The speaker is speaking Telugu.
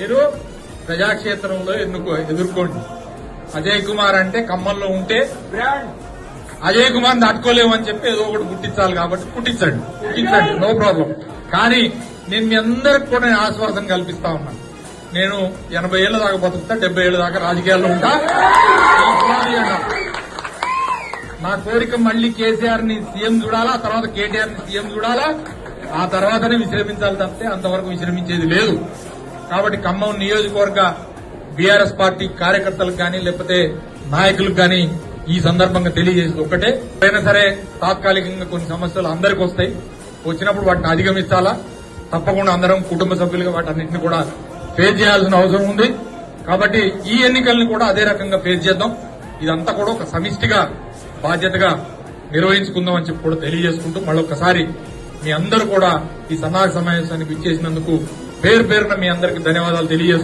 మీరు ప్రజాక్షేత్రంలో ఎదుర్కోండి. అజయ్ కుమార్ అంటే ఖమ్మంలో ఉంటే అజయ్ కుమార్ దాటుకోలేమని చెప్పి ఏదో ఒకటి పుట్టించాలి కాబట్టి పుట్టించండి, నో ప్రాబ్లం. కానీ నేను మీ అందరికి కూడా నేను ఆశ్వాసం కల్పిస్తా ఉన్నాను. నేను 80 ఏళ్ల దాకా బతుకుతా, 70 ఏళ్ల దాకా రాజకీయాల్లో ఉంటా. నా కోరిక మళ్లీ కేసీఆర్ ని సీఎం చూడాలా, ఆ తర్వాత కేటీఆర్ ని సీఎం చూడాలా, ఆ తర్వాతనే విశ్రమించాలి తప్పితే అంతవరకు విశ్రమించేది లేదు. కాబట్టి ఖమ్మం నియోజకవర్గ బీఆర్ఎస్ పార్టీ కార్యకర్తలకు గాని లేకపోతే నాయకులకు గాని ఈ సందర్భంగా తెలియజేసేది ఒకటే, అయినా సరే తాత్కాలికంగా కొన్ని సమస్యలు అందరికీ వస్తాయి. వచ్చినప్పుడు వాటిని అధిగమించాలా. తప్పకుండా అందరం కుటుంబ సభ్యులుగా వాటన్నింటినీ కూడా ఫేస్ చేయాల్సిన అవసరం ఉంది. కాబట్టి ఈ ఎన్నికల్ని కూడా అదే రకంగా ఫేస్ చేద్దాం. ఇదంతా కూడా ఒక సమిష్టిగా బాధ్యతగా నిర్వహించుకుందాం అని చెప్పి కూడా తెలియజేసుకుంటూ మళ్ళొక్కసారి మీ అందరూ కూడా ఈ సన్నాహక సమావేశానికి ఇచ్చేసినందుకు పేరున మీ అందరికీ ధన్యవాదాలు తెలియజేస్తున్నాను.